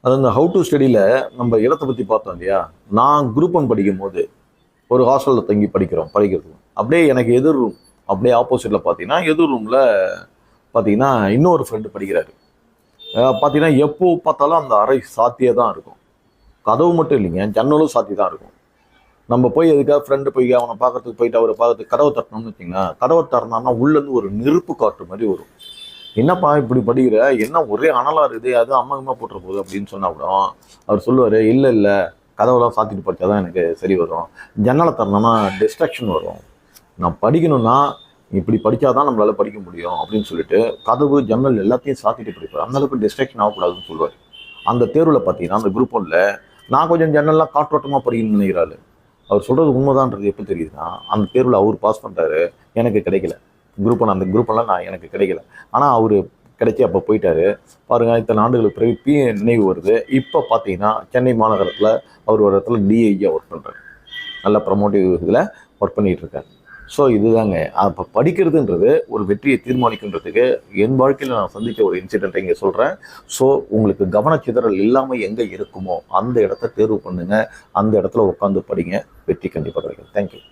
அது அந்த how to ஸ்டடியில் நம்ம இடத்தை பற்றி பார்த்தோம் இல்லையா. நான் குரூப் 1 படிக்கும் போது ஒரு ஹாஸ்டலில் தங்கி படிக்கிறது அப்படியே எனக்கு எதிர் ரூம், அப்படியே ஆப்போசிட்டில் பார்த்தீங்கன்னா எதிர் ரூமில் பார்த்தீங்கன்னா இன்னொரு ஃப்ரெண்டு படிக்கிறாரு. பார்த்தீங்கன்னா எப்போ பார்த்தாலும் அந்த அறை சாத்தியே தான் இருக்கும். கதவு மட்டும் இல்லைங்க, ஜன்னலும் சாத்தி தான் இருக்கும். நம்ம போய் எதுக்காக ஃப்ரெண்டு போய் அவனை பார்க்கறதுக்கு போயிட்டு அவரை பார்க்கறதுக்கு கதவை தட்டணும்னு வச்சிங்கன்னா, கதவை திறந்தான்னா உள்ளேருந்து ஒரு நெருப்பு காற்று மாதிரி வரும். என்னப்பா இப்படி படிக்கிற, என்ன ஒரே அனலாக இருக்குது, அது அம்மா போட்டுற போகுது அப்படின்னு சொன்னா கூட அவர் சொல்லுவார், இல்லை கதவெல்லாம் சாத்திட்டு படித்தாதான் எனக்கு சரி வரும், ஜன்னலை திறந்தோம்னா டிஸ்ட்ராக்ஷன் வரும், நான் படிக்கணும்னா இப்படி படித்தாதான் நம்மளால படிக்க முடியும் அப்படின்னு சொல்லிட்டு கதவு ஜன்னல் எல்லாத்தையும் சாத்திட்டு படிப்பார். அந்தளவுக்கு டிஸ்ட்ராக்ஷன் ஆகக்கூடாதுன்னு சொல்லுவார். அந்த தேர்வில் பார்த்தீங்கன்னா அந்த குரூப் 1ல் நான் கொஞ்சம் ஜன்னல்லாம் காற்றோட்டமாக படிக்கணும்னு நினைக்கிறாள். அவர் சொல்கிறது உண்மைதான்றது எப்போ தெரியுதுன்னா, அந்த தேர்வில் அவர் பாஸ் பண்ணுறாரு, எனக்கு கிடைக்கல. குரூப் 1 அந்த குரூப்பெல்லாம் எனக்கு கிடைக்கல. ஆனால் அவர் கிடைச்சி அப்போ போயிட்டாரு. பாருங்கள், இத்தனை ஆண்டுகளுக்கு பிறகு நினைவு வருது. இப்போ பார்த்தீங்கன்னா சென்னை மாநகரத்தில் அவர் ஒரு இடத்துல டிஐஜியாக ஒர்க் பண்ணுறாரு. நல்ல ப்ரமோட்டிவ் இதில் ஒர்க் பண்ணிகிட்டு இருக்காரு. ஸோ இதுதாங்க, அப்போ படிக்கிறதுன்றது ஒரு வெற்றியை தீர்மானிக்கின்றதுக்கு என் வாழ்க்கையில் நான் சந்தித்த ஒரு இன்சிடென்ட்டை இங்கே சொல்கிறேன். ஸோ உங்களுக்கு கவனச்சிதறல் இல்லாமல் எங்கே இருக்குமோ அந்த இடத்த தேர்வு பண்ணுங்கள், அந்த இடத்துல உட்காந்து படிங்க, வெற்றி கண்டிப்பாக கிடைக்கும். தேங்க்யூ.